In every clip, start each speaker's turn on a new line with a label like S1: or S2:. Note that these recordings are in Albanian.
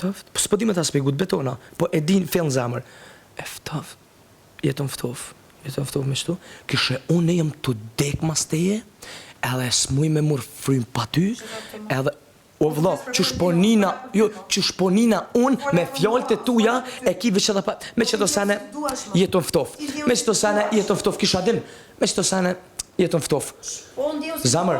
S1: ftoft? Po s'po di me ta spjegu të betona, po e din fillën zemër. E ftoft. Jeton ftoft me shtu. Kishe unë jem të dek mas teje, edhe s'muj me mur frym pa ty, edhe o vëlla, që shponina unë me fjallët e tuja, e ki veç edhe pa, me që të sene jeton ftoft, kisha dim, me që të sene jeton ftoft. Zamër,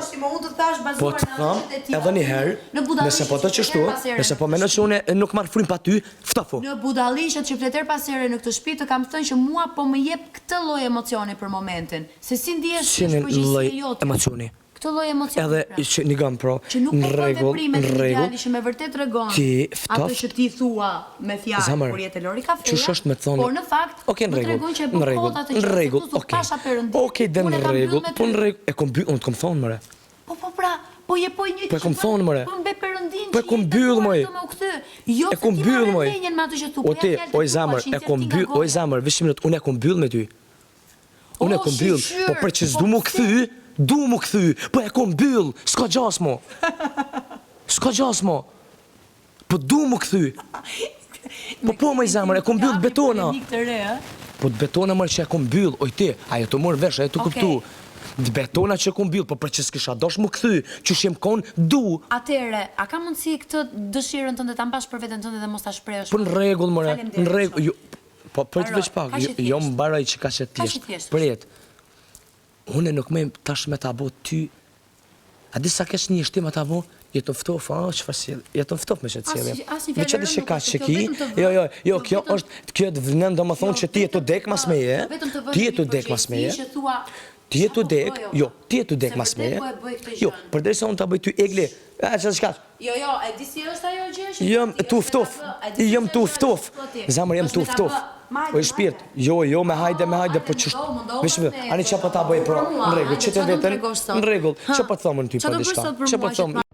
S1: po të tham edhe një herë, nëse po të qështu, nëse po meno që unë nuk marrë frym pa ty, ftofo.
S2: Në budalishet që fleter pasere në këtë shtëpi të kam thënë që mua po më jep këtë lloj emocioni për momentin. Se si ndihesh në përgjegjësi jote.
S1: Emocioni.
S2: Këtë lloj emocioni.
S1: Edhe që një gam pro, në rregull,
S2: që me vërtet tregon
S1: ti
S2: ato që ti thua me fjalë kur jetë Lori Kafeja.
S1: Ç'është është me thonë?
S2: Por në fakt,
S1: në rregull, okej, dhe në rregull, po në rregull, e kom byll, unë të kom thonë mëre.
S2: Po pra, po jepoj një
S1: po e kom thonë mëre.
S2: Po mbe Perëndin.
S1: Po e kom byll mëj.
S2: Jo,
S1: e kom byll mëj.
S2: O
S1: ti, o zamër, e kom byll, o zamër, veç minut, unë e kom byll me ty. Unë e kom byll, po për që s'du mu kthy, po e kom byll, s'ka gjas mo. Po du mu kthy. Po më i zamër, e kom byll të betona. Po të betona mërë që e kom byll, oj ti, ajo të mërë vesh, ajo të kuptu. Të betona që e kom byll, po për që s'kisha dosh mu kthy, që shem kon, du.
S2: Atere, a ka mundësi këtë dëshirën tënde ta mbash për veten tënde dhe mos ta shprehësh?
S1: Po në rregull mëre, në rregull. Po për të veç pak, jo më baraj që ka që t'jesht. Përjet, une nuk me tash me ta bo ty, a di sa kesh një shtim a ta bo, jeton ftof, që fasil, jeton ftof me që të cilje. Me që di që ka që ki, jo, kjo është, kjo të vënën do më thonë që ti e të dek mas me je, ti e të dek mas me je, ti e të dek, jo, ti e të dek mas me je, jo, përderi se unë të bëj ty egle, e që të shkash.
S2: Jo, e di si është ajo gjë?
S1: Jëm tu ftof, zamër jem tu ftof. O i shpirt, jo, me hajde, po qështë, vishme, ani që po ta bëj, pro, në rregull, që të vetën, në rregull, që po të thomën ty për dishka, që po të thomën.